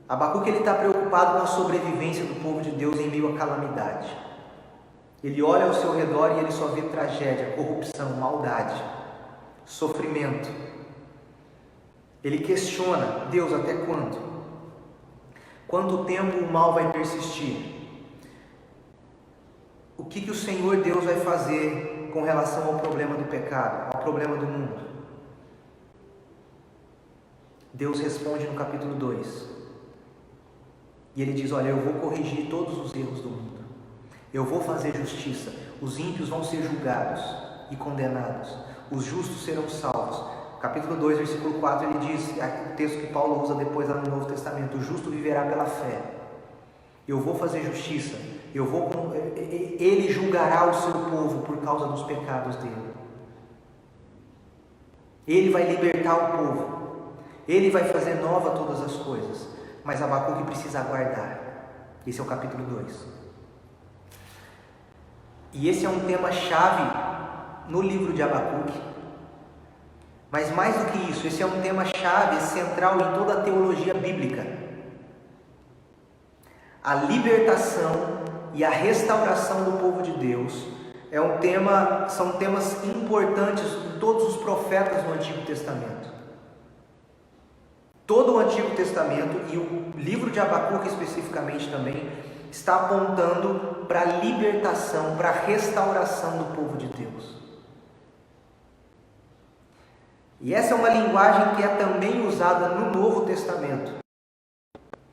Abacuque ele está preocupado com a sobrevivência do povo de Deus em meio à calamidade. Ele olha ao seu redor e ele só vê tragédia, corrupção, maldade, sofrimento. Ele questiona: Deus, até quando? Quanto tempo o mal vai persistir? O que o Senhor Deus vai fazer com relação ao problema do pecado, ao problema do mundo? Deus responde no capítulo 2. E ele diz: olha, eu vou corrigir todos os erros do mundo. Eu vou fazer justiça. Os ímpios vão ser julgados e condenados. Os justos serão salvos. Capítulo 2, versículo 4, ele diz, o texto que Paulo usa depois lá no Novo Testamento: o justo viverá pela fé. Eu vou fazer justiça. Ele julgará o seu povo por causa dos pecados dele. Ele vai libertar o povo. Ele vai fazer nova todas as coisas. Mas Abacuque precisa aguardar. Esse é o capítulo 2. E esse é um tema-chave no livro de Abacuque. Mas mais do que isso, esse é um tema-chave central em toda a teologia bíblica. A libertação e a restauração do povo de Deus são temas importantes de todos os profetas no Antigo Testamento. Todo o Antigo Testamento, e o livro de Abacuque especificamente também, está apontando para a libertação, para a restauração do povo de Deus. E essa é uma linguagem que é também usada no Novo Testamento,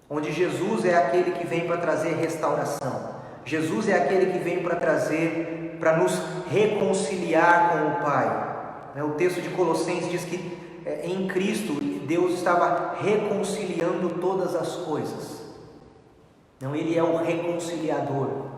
onde Jesus é aquele que vem para trazer restauração. Jesus é aquele que vem para nos reconciliar com o Pai. O texto de Colossenses diz que em Cristo Deus estava reconciliando todas as coisas. Não, Ele é o reconciliador.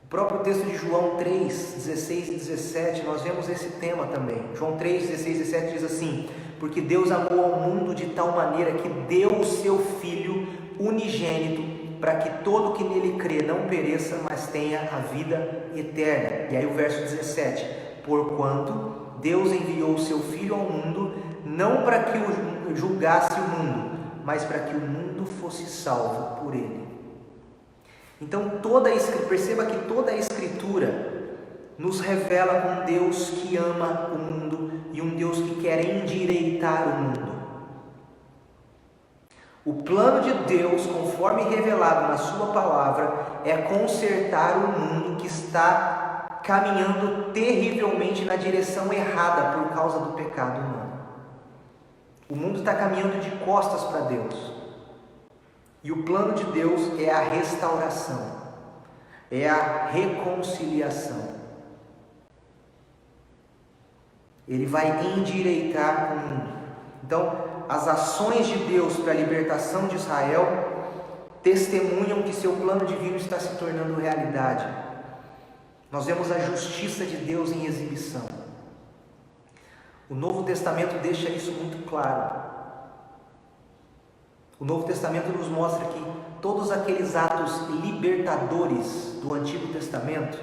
O próprio texto de João 3, 16 e 17, nós vemos esse tema também. João 3, 16 e 17 diz assim: porque Deus amou ao mundo de tal maneira que deu o seu Filho unigênito, para que todo que nele crê não pereça, mas tenha a vida eterna. E aí o verso 17: porquanto Deus enviou o seu Filho ao mundo, não para que o julgasse o mundo, mas para que o mundo fosse salvo por ele. Então perceba que toda a Escritura nos revela um Deus que ama o mundo e um Deus que quer endireitar o mundo. O plano de Deus, conforme revelado na sua palavra, é consertar o mundo que está caminhando terrivelmente na direção errada por causa do pecado humano. O mundo está caminhando de costas para Deus. E o plano de Deus é a restauração, é a reconciliação. Ele vai endireitar o mundo. Então, as ações de Deus para a libertação de Israel testemunham que seu plano divino está se tornando realidade. Nós vemos a justiça de Deus em exibição. O Novo Testamento deixa isso muito claro. O Novo Testamento nos mostra que todos aqueles atos libertadores do Antigo Testamento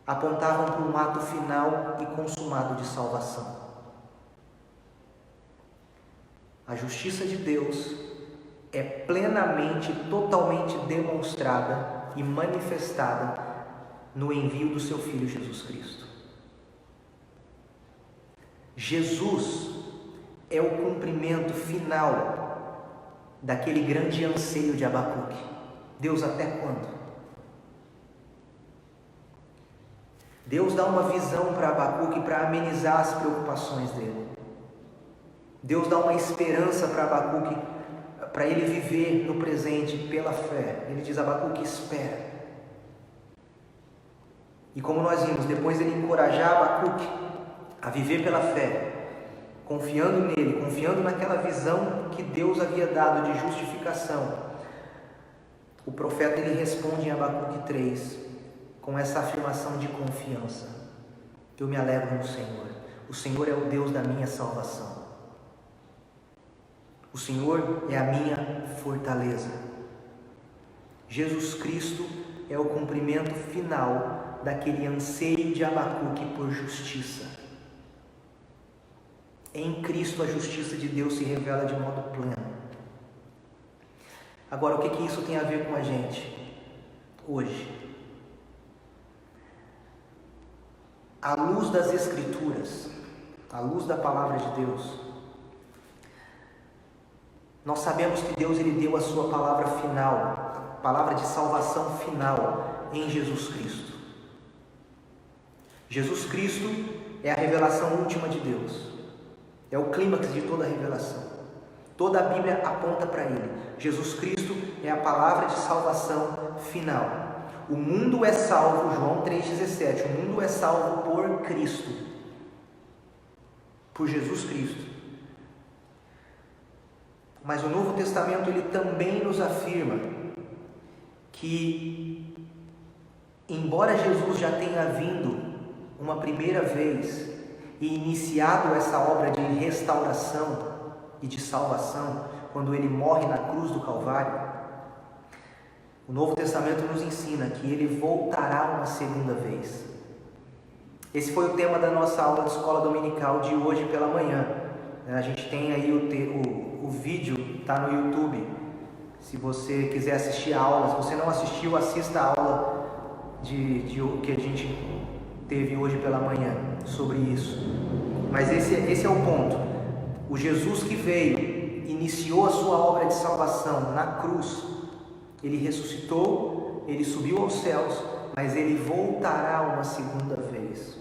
apontavam para um ato final e consumado de salvação. A justiça de Deus é plenamente, totalmente demonstrada e manifestada no envio do seu Filho Jesus Cristo. Jesus é o cumprimento final daquele grande anseio de Abacuque. Deus, até quando? Deus dá uma visão para Abacuque para amenizar as preocupações dele. Deus dá uma esperança para Abacuque, para ele viver no presente pela fé. Ele diz: Abacuque, espera. E como nós vimos, depois ele encorajar Abacuque a viver pela fé, confiando nele, confiando naquela visão que Deus havia dado de justificação, o profeta ele responde em Abacuque 3 com essa afirmação de confiança: eu me alegro no Senhor. O Senhor é o Deus da minha salvação. O Senhor é a minha fortaleza. Jesus Cristo é o cumprimento final daquele anseio de Abacuque por justiça. Em Cristo a justiça de Deus se revela de modo pleno. Agora, o que isso tem a ver com a gente? hoje, à luz das Escrituras, à luz da Palavra de Deus, nós sabemos que Deus ele deu a sua palavra final, a palavra de salvação final em Jesus Cristo. Jesus Cristo é a revelação última de Deus, é o clímax de toda a revelação. Toda a Bíblia aponta para Ele. Jesus Cristo é a palavra de salvação final. O mundo é salvo, João 3,17, o mundo é salvo por Cristo, por Jesus Cristo. Mas o Novo Testamento ele também nos afirma que, embora Jesus já tenha vindo uma primeira vez e iniciado essa obra de restauração e de salvação, quando ele morre na cruz do Calvário, o Novo Testamento nos ensina que ele voltará uma segunda vez. Esse foi o tema da nossa aula de escola dominical de hoje pela manhã. A gente tem aí o vídeo, está no YouTube. Se você quiser assistir a aula, se você não assistiu, assista a aula que a gente teve hoje pela manhã sobre isso. Mas esse é o ponto. O Jesus que veio, iniciou a sua obra de salvação na cruz, ele ressuscitou, ele subiu aos céus, mas ele voltará uma segunda vez.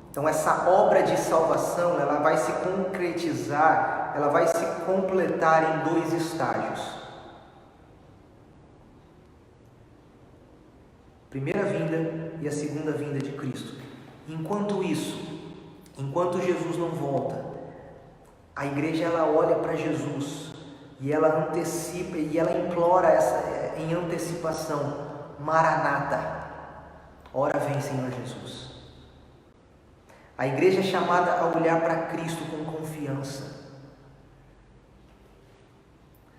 Então essa obra de salvação, ela vai se concretizar, ela vai se completar em 2 estágios. Primeira vinda e a segunda vinda de Cristo. Enquanto isso, enquanto Jesus não volta, a igreja ela olha para Jesus e ela antecipa e ela implora em antecipação: Maranata, ora vem, Senhor Jesus. A igreja é chamada a olhar para Cristo com confiança,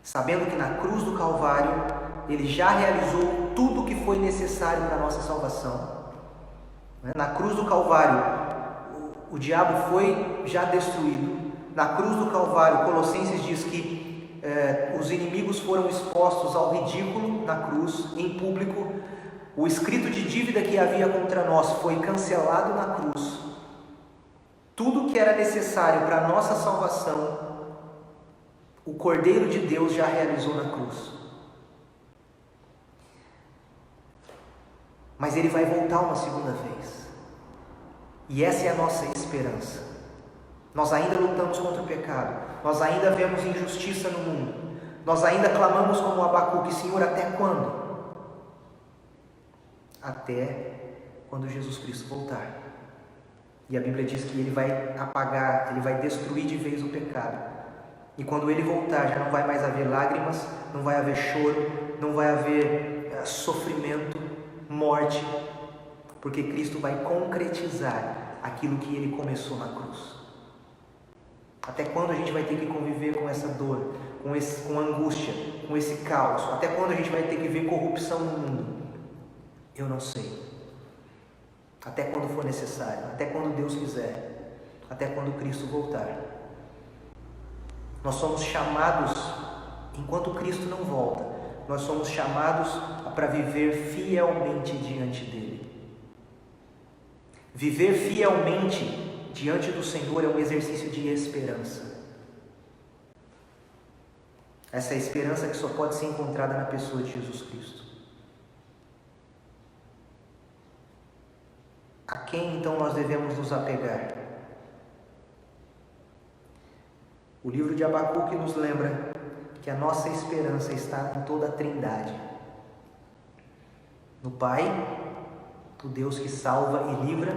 sabendo que na cruz do Calvário ele já realizou tudo o que foi necessário para a nossa salvação. Na cruz do Calvário o diabo foi já destruído. Na cruz do Calvário, Colossenses diz que os inimigos foram expostos ao ridículo na cruz, em público. O escrito de dívida que havia contra nós foi cancelado na cruz. Tudo que era necessário para a nossa salvação, o Cordeiro de Deus já realizou na cruz. Mas ele vai voltar uma segunda vez. E essa é a nossa esperança. Nós ainda lutamos contra o pecado. Nós ainda vemos injustiça no mundo. Nós ainda clamamos como Abacuque: Senhor, até quando? Até quando Jesus Cristo voltar. E a Bíblia diz que ele vai apagar, ele vai destruir de vez o pecado. E quando ele voltar, já não vai mais haver lágrimas, não vai haver choro, não vai haver sofrimento, morte, porque Cristo vai concretizar aquilo que ele começou na cruz. Até quando a gente vai ter que conviver com essa dor, com angústia, com esse caos? Até quando a gente vai ter que ver corrupção no mundo? Eu não sei. Até quando for necessário, até quando Deus quiser, até quando Cristo voltar. Nós somos chamados, enquanto Cristo não volta, nós somos chamados para viver fielmente diante dele. Viver fielmente diante do Senhor é um exercício de esperança. Essa é a esperança que só pode ser encontrada na pessoa de Jesus Cristo. A quem então nós devemos nos apegar? O livro de Abacuque nos lembra que a nossa esperança está em toda a Trindade. No Pai, o Deus que salva e livra,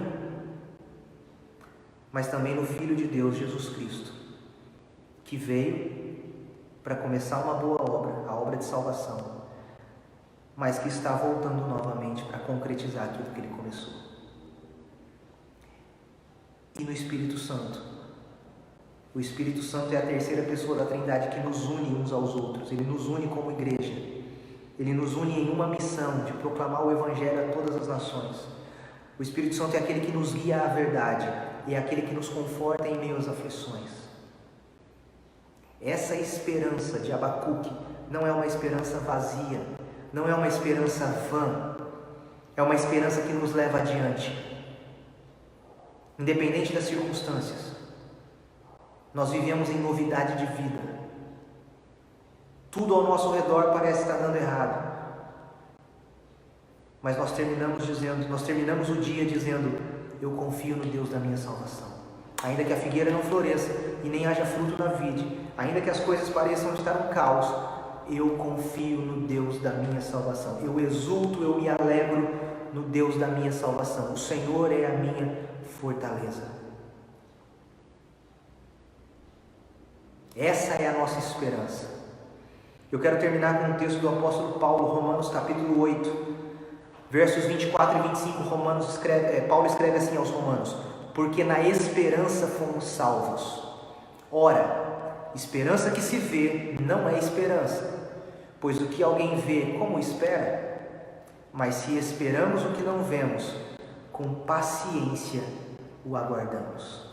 mas também no Filho de Deus, Jesus Cristo, que veio para começar uma boa obra, a obra de salvação, mas que está voltando novamente para concretizar aquilo que ele começou. E no Espírito Santo. O Espírito Santo é a terceira pessoa da Trindade que nos une uns aos outros. Ele nos une como igreja. Ele nos une em uma missão de proclamar o Evangelho a todas as nações. O Espírito Santo é aquele que nos guia à verdade e é aquele que nos conforta em meio às aflições. Essa esperança de Abacuque não é uma esperança vazia, não é uma esperança vã, é uma esperança que nos leva adiante, independente das circunstâncias. Nós vivemos em novidade de vida. Tudo ao nosso redor parece estar dando errado, mas nós terminamos o dia dizendo: eu confio no Deus da minha salvação. Ainda que a figueira não floresça e nem haja fruto na vide, ainda que as coisas pareçam estar um caos, eu confio no Deus da minha salvação. Eu exulto, eu me alegro no Deus da minha salvação. O Senhor é a minha fortaleza. Essa é a nossa esperança. Eu quero terminar com um texto do apóstolo Paulo, Romanos capítulo 8, versos 24 e 25. Paulo escreve assim aos romanos: porque na esperança fomos salvos. Ora, esperança que se vê não é esperança, pois o que alguém vê, como espera? Mas se esperamos o que não vemos, com paciência o aguardamos.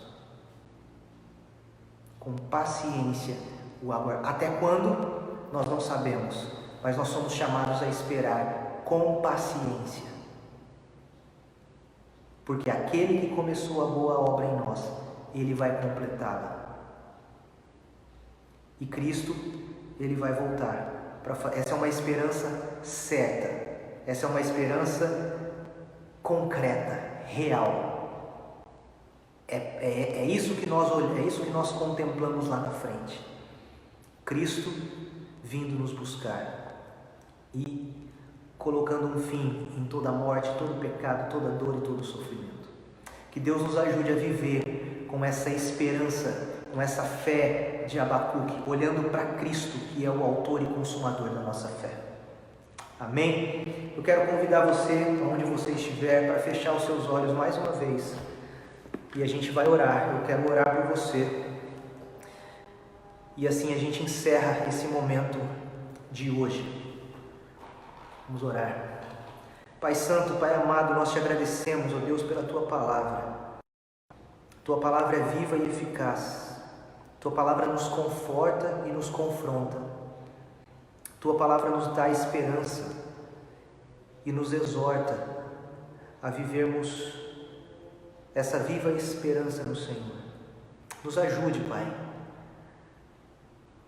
Com paciência o aguardamos. Até quando? Nós não sabemos, mas nós somos chamados a esperar com paciência. Porque aquele que começou a boa obra em nós, ele vai completá-la. E Cristo, ele vai voltar. Essa é uma esperança certa. Essa é uma esperança concreta, real. É isso que nós contemplamos lá na frente. Cristo vindo nos buscar e colocando um fim em toda a morte, todo pecado, toda dor e todo sofrimento. Que Deus nos ajude a viver com essa esperança, com essa fé de Abacuque, olhando para Cristo, que é o autor e consumador da nossa fé. Amém? Eu quero convidar você, onde você estiver, para fechar os seus olhos mais uma vez. E a gente vai orar. Eu quero orar por você. E assim a gente encerra esse momento de hoje. Vamos orar. Pai Santo, Pai amado, nós te agradecemos, ó Deus, pela Tua palavra. Tua palavra é viva e eficaz. Tua palavra nos conforta e nos confronta. Tua palavra nos dá esperança e nos exorta a vivermos essa viva esperança no Senhor. Nos ajude, Pai.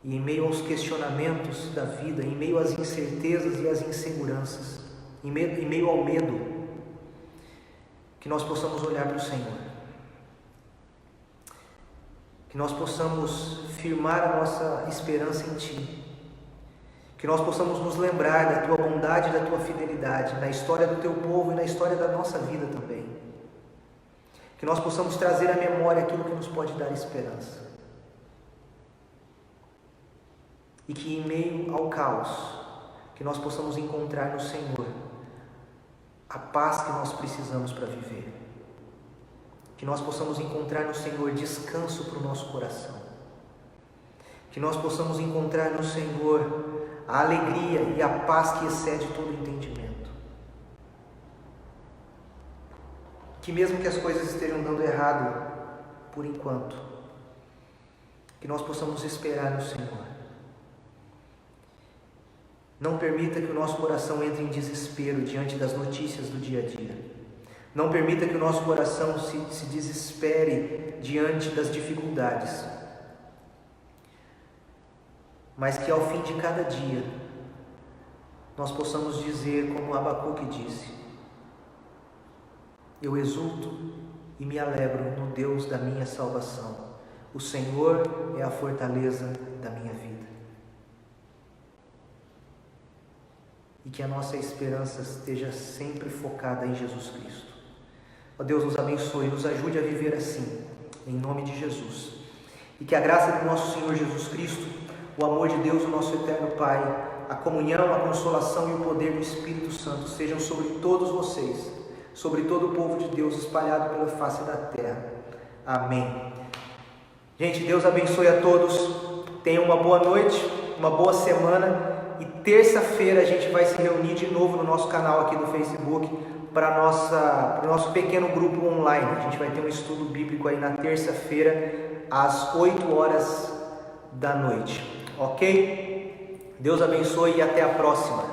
E em meio aos questionamentos da vida, em meio às incertezas e às inseguranças, em meio ao medo, que nós possamos olhar para o Senhor. Que nós possamos firmar a nossa esperança em Ti. Que nós possamos nos lembrar da Tua bondade e da Tua fidelidade, na história do Teu povo e na história da nossa vida também. Que nós possamos trazer à memória aquilo que nos pode dar esperança. E que em meio ao caos, que nós possamos encontrar no Senhor a paz que nós precisamos para viver. Que nós possamos encontrar no Senhor descanso para o nosso coração. Que nós possamos encontrar no Senhor a alegria e a paz que excede todo entendimento. Que mesmo que as coisas estejam dando errado por enquanto, que nós possamos esperar no Senhor. Não permita que o nosso coração entre em desespero diante das notícias do dia a dia. Não permita que o nosso coração se desespere diante das dificuldades. Mas que ao fim de cada dia, nós possamos dizer, como Abacuque disse: eu exulto e me alegro no Deus da minha salvação. O Senhor é a fortaleza da minha vida. E que a nossa esperança esteja sempre focada em Jesus Cristo. Ó Deus, nos abençoe, nos ajude a viver assim, em nome de Jesus. E que a graça do nosso Senhor Jesus Cristo, o amor de Deus, o nosso eterno Pai, a comunhão, a consolação e o poder do Espírito Santo sejam sobre todos vocês, sobre todo o povo de Deus espalhado pela face da terra. Amém. Gente, Deus abençoe a todos. Tenham uma boa noite, uma boa semana. E terça-feira a gente vai se reunir de novo no nosso canal aqui do Facebook para o nosso pequeno grupo online. A gente vai ter um estudo bíblico aí na terça-feira às 8 horas da noite. Ok? Deus abençoe e até a próxima.